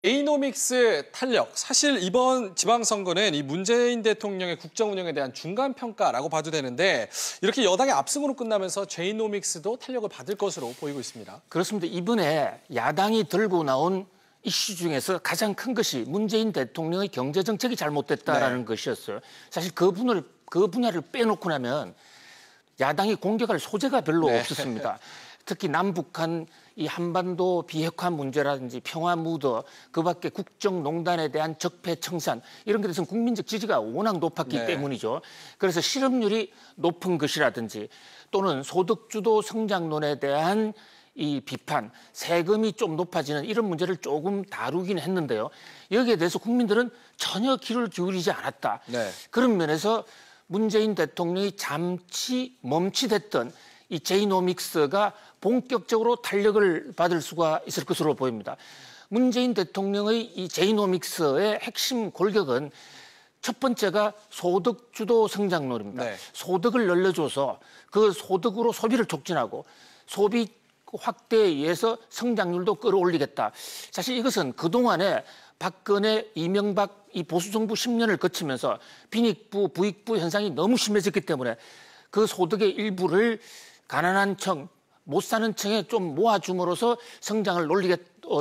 에이노믹스 탄력. 사실 이번 지방선거는 이 문재인 대통령의 국정 운영에 대한 중간평가라고 봐도 되는데 이렇게 여당의 압승으로 끝나면서 제이노믹스도 탄력을 받을 것으로 보이고 있습니다. 그렇습니다. 이번에 야당이 들고 나온 이슈 중에서 가장 큰 것이 문재인 대통령의 경제정책이 잘못됐다라는 것이었어요. 사실 그 분야를 빼놓고 나면 야당이 공격할 소재가 별로 없었습니다. 특히 남북한 이 한반도 비핵화 문제라든지 평화 무드, 그밖에 국정농단에 대한 적폐청산 이런 것에 대해서는 국민적 지지가 워낙 높았기 때문이죠. 그래서 실업률이 높은 것이라든지 또는 소득주도 성장론에 대한 이 비판, 세금이 좀 높아지는 이런 문제를 조금 다루긴 했는데요. 여기에 대해서 국민들은 전혀 귀를 기울이지 않았다. 그런 면에서 문재인 대통령이 잠시 멈칫했던 이 제이노믹스가 본격적으로 탄력을 받을 수가 있을 것으로 보입니다. 문재인 대통령의 이 제이노믹스의 핵심 골격은 첫 번째가 소득 주도 성장론입니다. 소득을 늘려줘서 그 소득으로 소비를 촉진하고 소비 확대에 의해서 성장률도 끌어올리겠다. 사실 이것은 그동안에 박근혜, 이명박 이 보수정부 10년을 거치면서 빈익부, 부익부 현상이 너무 심해졌기 때문에 그 소득의 일부를 가난한 층, 못 사는 층에 좀 모아줌으로써 성장을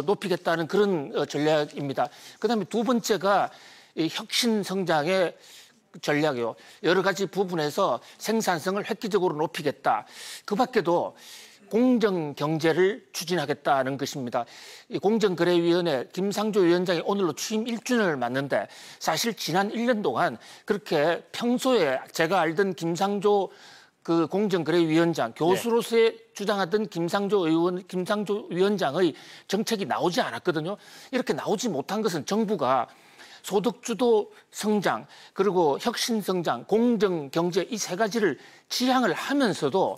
높이겠다는 그런 전략입니다. 그다음에 두 번째가 이 혁신 성장의 전략이요. 여러 가지 부분에서 생산성을 획기적으로 높이겠다. 그 밖에도 공정 경제를 추진하겠다는 것입니다. 이 공정거래위원회 김상조 위원장이 오늘로 취임 1주년을 맞는데 사실 지난 1년 동안 그렇게 평소에 제가 알던 김상조 그 공정거래위원장 교수로서의 주장하던 김상조 위원장의 정책이 나오지 않았거든요. 이렇게 나오지 못한 것은 정부가 소득주도 성장 그리고 혁신성장, 공정경제 이 세 가지를 지향을 하면서도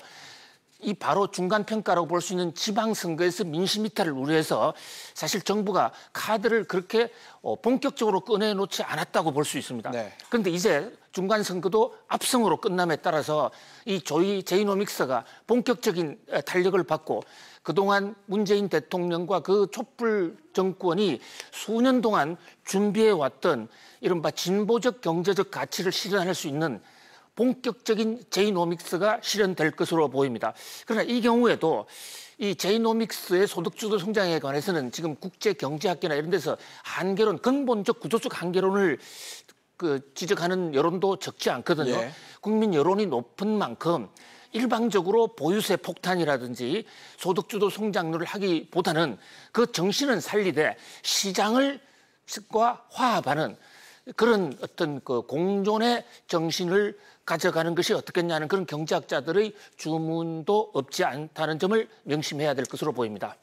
이 바로 중간평가라고 볼 수 있는 지방선거에서 민심 이탈을 우려해서 사실 정부가 카드를 그렇게 본격적으로 꺼내놓지 않았다고 볼 수 있습니다. 그런데 이제 중간선거도 압승으로 끝남에 따라서 이 제이노믹스가 본격적인 탄력을 받고 그동안 문재인 대통령과 그 촛불 정권이 수년 동안 준비해왔던 이른바 진보적 경제적 가치를 실현할 수 있는 본격적인 제이노믹스가 실현될 것으로 보입니다. 그러나 이 경우에도 이 제이노믹스의 소득주도 성장에 관해서는 지금 국제경제학계나 이런 데서 한계론, 근본적 구조적 한계론을 지적하는 여론도 적지 않거든요. 국민 여론이 높은 만큼 일방적으로 보유세 폭탄이라든지 소득주도 성장률을 하기보다는 그 정신은 살리되 시장과 화합하는 그런 어떤 그 공존의 정신을 가져가는 것이 어떻겠냐는 그런 경제학자들의 주문도 없지 않다는 점을 명심해야 될 것으로 보입니다.